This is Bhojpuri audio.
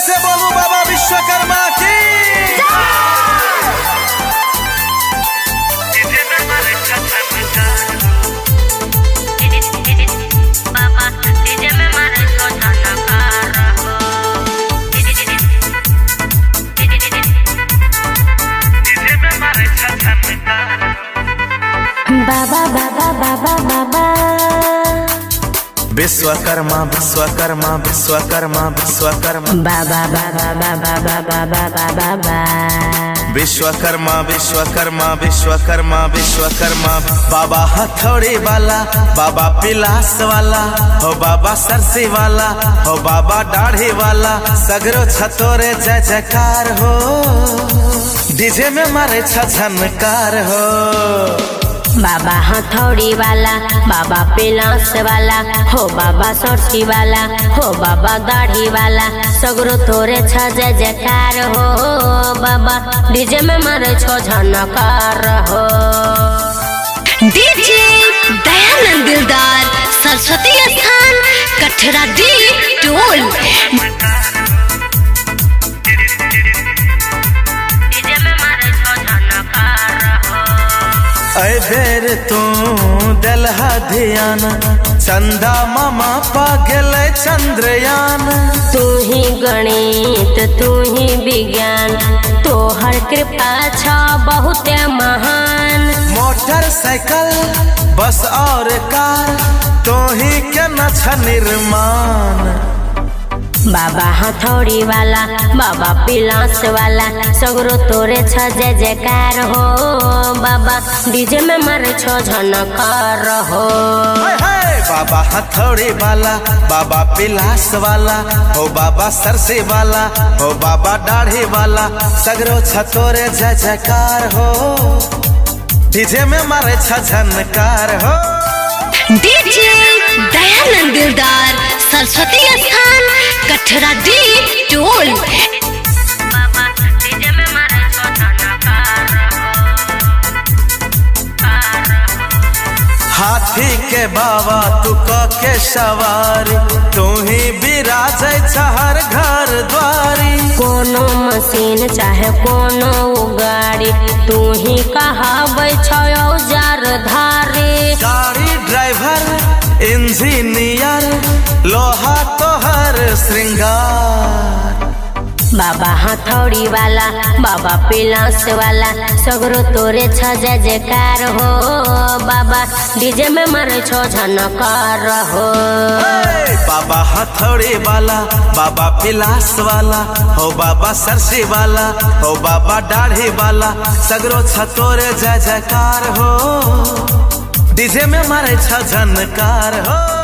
से बोलूं बाबा विश्वकर्मा की। बाबा बाबा बाबा बाबा विश्वकर्मा विश्वकर्मा विश्वकर्मा विश्वकर्मा बाबा बाबा बाबा बाबा बाबा बाबा विश्वकर्मा विश्वकर्मा विश्वकर्मा विश्वकर्मा। बाबा हथौड़ी वाला, बाबा पिलास वाला, हो बाबा सरसी वाला, हो बाबा दाढ़ी वाला, सगरो छतोरे जय जयकार हो, डीजे में मारे छछनकार हो। बाबा हथौड़ी वाला, बाबा पिलास वाला, हो बाबा सरसी वाला, हो बाबा दाढ़ी वाला, सगरो तोरे छ जय जयकार हो, बाबा डीजे में मारे छो झनकार हो। डीजे दयानंद दिलदार सरस्वती स्थान कठरा डी टोल। ऐ बेर तू दलहा ध्यान, चंदा मामा पागल चंद्रयान। तू ही गणित तू ही विज्ञान, तोहर कृपा छ बहुत महान। मोटरसाइकिल बस और कार, तो ही के न छ निर्माण। बाबा हथौड़ी वाला, बाबा पिलास वाला, सगरो तोरे छ जय जयकार हो, बाबा डीजे में मारे छो झनकार हो। बाबा हथौड़ी वाला, बाबा पिलास वाला, हो बाबा सरसी वाला, हो बाबा दाढ़ी वाला, सगरो छतोरे जय जयकार हो, डीजे में मारे छछनकार हो। डीजे दयानंद दिलदार सरस्वती स्थान कठरा डी टोल। हाथी के बाबा तू के सवारी, तू ही बिराज हर घर द्वारी। कोनो मशीन चाहे कोनो गाड़ी, तू ही कहावे छो औजार धारी। गाड़ी ड्राइवर इंजीनियर, लोहा तोहर श्रृंगार। बाबा हथौड़ी वाला, बाबा पिलास वाला, सगरो तोरे छ जय जयकार हो, बाबा डीजे में मारे छो झनकार हो। बाबा हथौड़ी वाला, बाबा पिलास वाला, हो बाबा सरसी वाला, हो बाबा दाढ़ी वाला, सगरो छतोरे जय जयकार हो, डीजे में मारे छ झनकार हो।